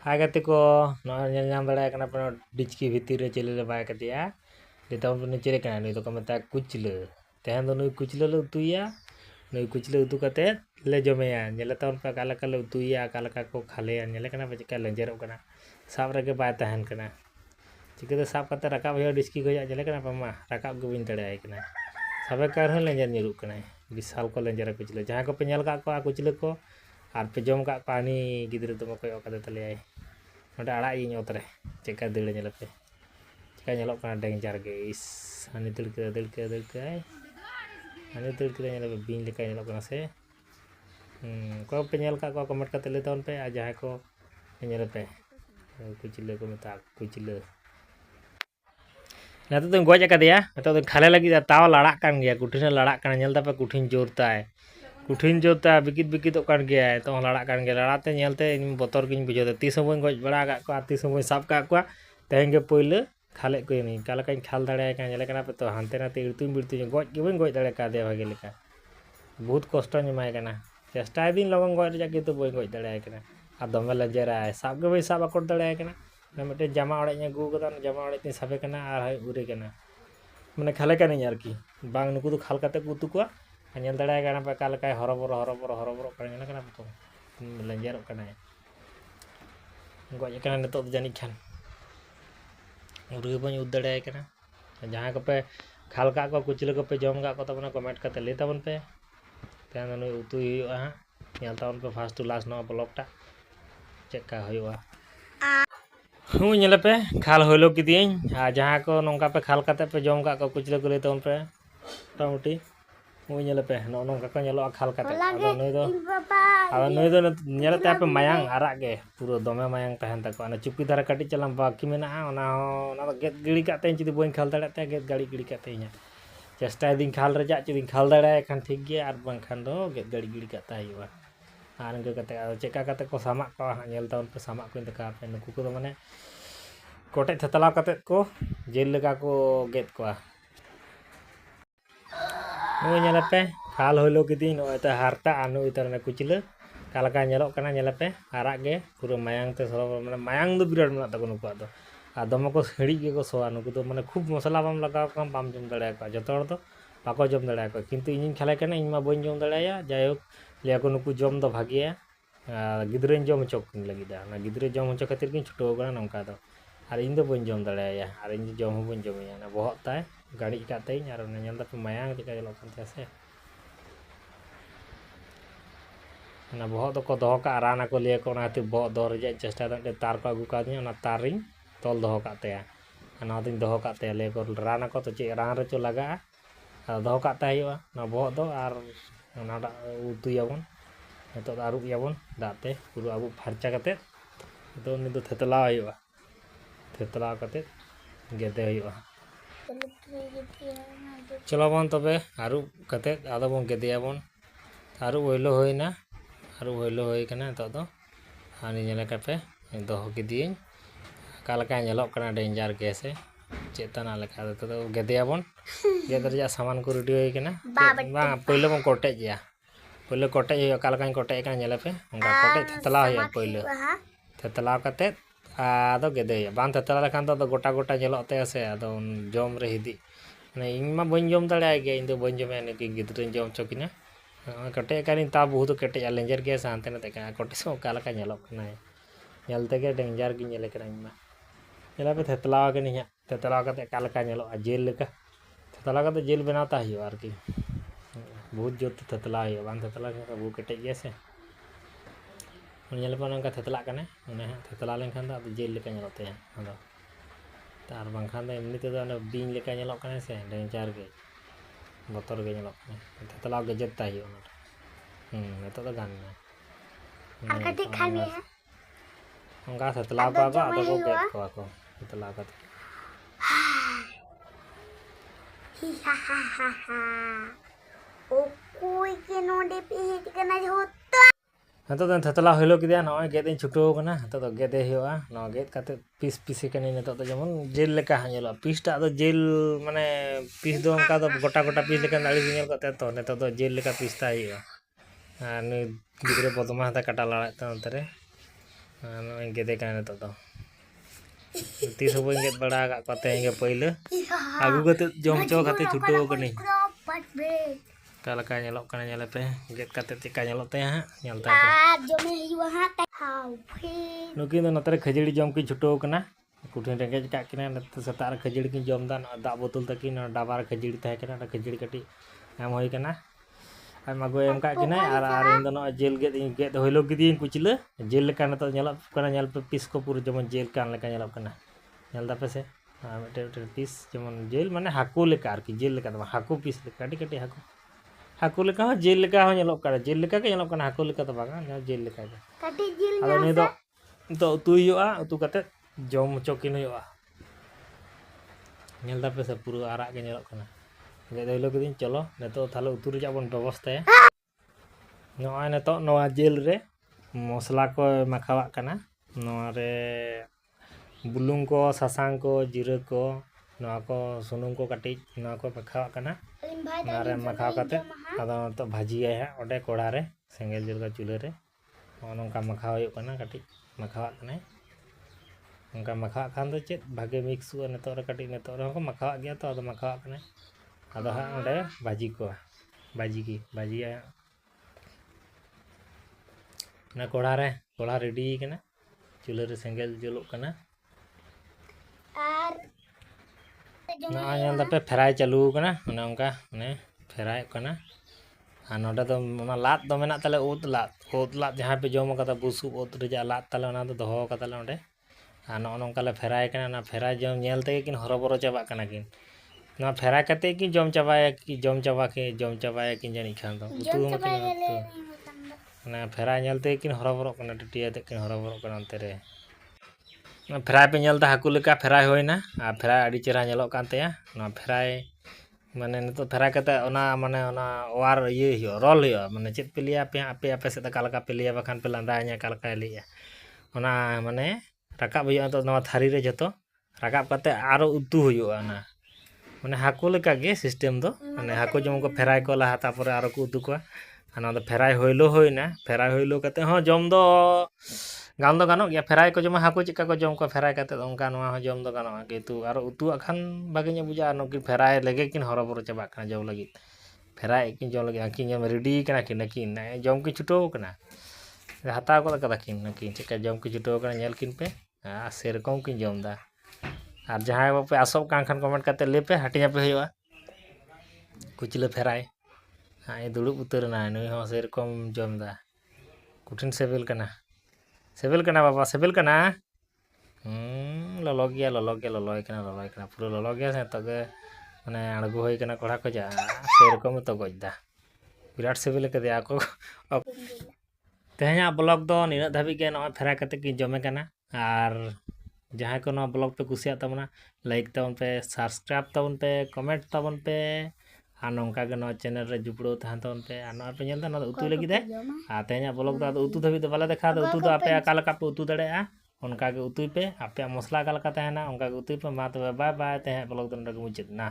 Agate ko no nyam dara kana pano dichki bhitir re chele le bai katia ditam pun chere kana ni to ko meta kuchle tehan do nui kuchle le utuya nui kuchle utu kate le jomeya nyele ton pa kala kala utuya kala ka ko khale nyele kana pa chika lenjerok kana sab rege bai tahan kana chikate sab kate rakab hoya dichki ko ya nyele kana pa ma rakab go bin tade ai kana sabe kar hon lenjer nyeruk kana bisal ko lenjer kuchle jahan ko penyal ka ko kuchle ko ar pe jom ka pani gidre to ko kade tale ai Ada anak ini otre, cekak dulu nyelap ya, cekak nyelap karena danger guys, ani terkira, ani terkira nyelap bin lekai nyelap karena se, kau penyel kak kau komat kata tahun pe aja aku nyelap pe, kucile ko meta kucile. Nah tu gua cakap dia, atau tu khale lagi tahu larak kan dia, kutinnya larak kan nyel tapi kutin jorta है कुठिन जोता बिकित बिकित कान गया तो लड़ा कान गया लड़ाते नेलते इन बतर किन बुझे ती समय गज बड़ा का को ती समय साब का को तेंगे पहिले खाले को नहीं काला कान खाल दाड़े का नेले कना पे तो हानते नाते इरतुन बिरतु गज के बन गज दाड़े का दे भागे लेका बहुत कष्ट निमाय कना चेष्टा दिन लगन गज जाके तो बन गज दाड़े कना आ दमे लजरा साब के भाई साब अकड़ दाड़े कना मिटे जामा ओड़े ने गु कदा जामा ओड़े ते साबे कना आर उरे कना माने खाले का नहीं यार की बांग नुकु तो खाल काते कुतु को Anyal tadi karena pakal kayak horor karena kenapa tuh belajar karena gua karena itu jadi kan udah punya udah deh karena jangan kepe khal kak ko kucil kepe jom kak ko tapna comment kate le tapon pe tean nu utu ah nyal tapon pe first to last no blog ta cek ka hoyo hu nyele pe khal hoilo kidien jahan ko nongka pe khal kate pe jom kak ko kucil ko le tapon pe tamuti Mui nyele pe no kakak nyelo akal kate ada noi do nyele te pe mayang arak ge puro dome mayang tahan ta ko ana cupi dara kati calam baki mena ona get gili kate chidi boin khal dara te get gali gili kate nya chesta din khal reja chidi khal dara kan thik ge ar bang khan do get gali gili kate aywa ar nge kate cheka kate ko samak ko nyel taun pe samak ko inta ka pe nuku ko mane kote thetala kate ko jel leka ko get ko Mui nyelap pe khal holo kiti no eta harta anu itarna kucile kalaka nyelok kana nyelap pe arak ge puro mayang te soro mane mayang do birat mena ta kono ko adom ko seri ge ko so anu ko mane khub masala bam lagaw kam bam jom dare ko joto hor do bako jom dare ko kintu inin khala kana in ma boin jom dare ya jayok le ko nuku jom do bhagiya gidren jom chok lagi da na gidre jom chok khatir kin choto kana nongka do ar in do boin jom dare ya ar in jom boin jom ya na bohok tai gari kate nyar na nyal tapi mayang tika jelok kan tiase na bohok to ko doho ka arana ko le ko na ti bohok do reja chesta de tar ko agu ka na taring tol doho ka te ana tin doho ka te le ko rana ko to che ran re cho laga doho ka te yo na bohok do ar na da utu yabon to aru yabon date puru abu pharcha kate to ni do thetla yo thetla kate gede yo Chalo bon tobe aru kate ada bon gede bon aru hoilo hoina aru hoilo hoi kana to do ani nyele kape doho kidien kala ka nyelok kana danger gese cetana leka to gede bon gede ja saman ko ready hoi kana ba pहिले bon kote ja pहिले kote yo kala ka kote kana nyele pe onga kote thetla hoya pहिले thetla kate ado gede ya ban thetla lekan to gota gota nyelok te ase ado jom re hidi na ing ma boin jom dare ge indo boin jom ene ki gidren jom chokina kate karin ta बहुत kate lenjer ge sante na te ka kote so kala ka nyelok na nyel te ge danger gi nyele kana ma nyela pe thetla ge niya thetla ka te kala ka nyelok a jel ka thetla ka te jel banata hi ar ki बहुत jot thetla hi ban thetla ka bu kate ge se nyele pa nang ka thetla kana ne thetla len khan da jel le ka nyelok te ado tar bang khan da emni te da na bin le ka nyelok kana se danger ge motor ge nyelok thetla ge jetta hi ona itu to gan na akadik khan ya onga thetla pa ba ado ko get ko ako thetla ka hi ha ha ha ha o koi ke no de pe hit kana hotta Nato dan thetla hoilo kidia no get in chuto kana to gede hiwa no get kate piece piece kani nato to jemon jel leka hanyelo piece ta do jel mane piece do onka do gota gota piece leka nali nyel kate to nato do jel leka piece ta hiwa ani gidre bodma hata kata lala ta antare गेदे का नितो दो तीस बो गेद बड़ा का तेज पहले आगू कते जम चो खाते छुटो कनी कालका नेलो कना नेले पे गेद काते चिका नेलोते हां नेलता पे जमे हिवा हां नुकी दो नतरे खजड़ी जम की छुटो कना कुठे रेंगेज का किना नत सता खजड़ी की जम दा दा बोतल तकी न डाबार खजड़ी तहे कना खजड़ी कटी एम होई कना आमा गो एम का किना आर इन दो जेल गेद होइलो गिदी कुचले जेल लेका नत नेलो कना नेल पे पीस को पूरा जमन जेल कान लेका नेलो कना नेल दा पे से मिटे पीस जमन जेल माने हाकू लेका आर की जेल लेका दो हाकू पीस लेका कटी कटी हाकू लेका हो जेल लेका हो नेलो कना जेल लेका के नेलो कना हाकू लेका तो बागा जेल लेका के कटी जेल आदो नि दो उतु हुआ उतु कते जम चोकिन हुआ नेल दा पे से पूरा आरा के नेलो कना गेद होइलो गिदी चलो नेतो थाले उतु रिजा बन व्यवस्था नोआ नेतो नोआ जेल रे मसला को मखावा कना नोआ रे बुलुंग को सासांग को जीरा को नोआ को सुनुम को कटी नोआ को मखावा कना नारे मखाव काते आदो तो भाजी है ओडे कोड़ा रे सेंगेल जुल का चूल्हे रे नोंका मखाव हुई कना कटी मखावा कना उनका मखावा खान दो चेत भागे मिक्स हुआ नेतो रे कटी नेतो रे को मखावा गया तो आदो मखावा कना आदो हां ओडे भाजी को भाजी है ना कोड़ा रेडी कना चूल्हे रे सेंगेल जुलुक कना आर ना नेल दा पे फ्राई चालू कना ओने उनका ने फ्राई कना आ नोडे तो ना लात दो मेना तले उत लात जहां पे जम कता बुसु उत रेजा लात तले ओना दो दोहो कता ले ओंडे आ नो नोंका ले फ्राई कना ना फ्राई जम नेल ते किन हरोबरो चाबा कना किन ना फ्राई कते कि जम चाबाया कि जानी खान दो उतु मकिन ना फ्राई नेलते किन हरोबरो कना टिटिया ते किन हरोबरो कना अंते रे फ्राई पे नेलता हाकू लेका फ्राई होइना आ फ्राई आडी चेहरा नेलो कांतेया ना फ्राई माने नितो फ्राई कते ओना माने ओना वार ये हियो रोल हियो माने चेत पे लिया पे से कालका पे लिया बखान पे लांदाया कालका लिया ओना माने राकाब हुयो तो नवा थारी रे जतो राकाब कते आरो उतु हुयो ना माने हाकू लेका गे सिस्टम दो माने हाकू जम को फ्राई को लहा तापर आरो को उतु को आना दो फ्राई होइलो होइना फ्राई होइलो कते हो जम दो गान दो गानो गया फ्राई को जम हाकू चिका को जम को फ्राई कते उनका नवा हो जम दो गानो कितु आरो उतु अखान बागे ने बुझा नो कि फ्राई लेगे किन हरोबरो चबा कना जम लगी फ्राई किन जम लगी आकिन जम रेडी कना किन जम की छुटो कना हाता को कदा किन चिका जम की छुटो कना नेल किन पे आ सेरकम किन जम दा और जहां पे आसब कान खान कमेंट करते लेपे हटिया पे हुआ कुचले फ्राई हाँ ये दुड़ुब उतरना नुई हो सेरकम जमदा कुठिन सेबेल कना बाबा सेबेल कना ललो गया पूरा ललो गया से तगे माने आड़गो होई कना कोड़ा को जा सेरकम तो गजदा बिराट सेबेल कदे आको तेहना ब्लॉग दो निना धाबी के न फ्राई कते कि जमे कना और जहाँ को ना ब्लॉग पे कुसिया तबना लाइक तबन पे सब्सक्राइब तबन पे कमेंट तबन पे आ नोंका के नो चैनल रे जुपड़ो तहन तबन पे आ नो पे नेलदा नो उतु लगी दे आ तेहना ब्लॉग दो उतु धबी दो बाला देखा दो उतु दो आपे कालका पे उतु दड़े आ उनका के उतु पे आपे मसला कालका तहना उनका के उतु पे मा तो बाय बाय तेहना ब्लॉग दो मुचेत ना।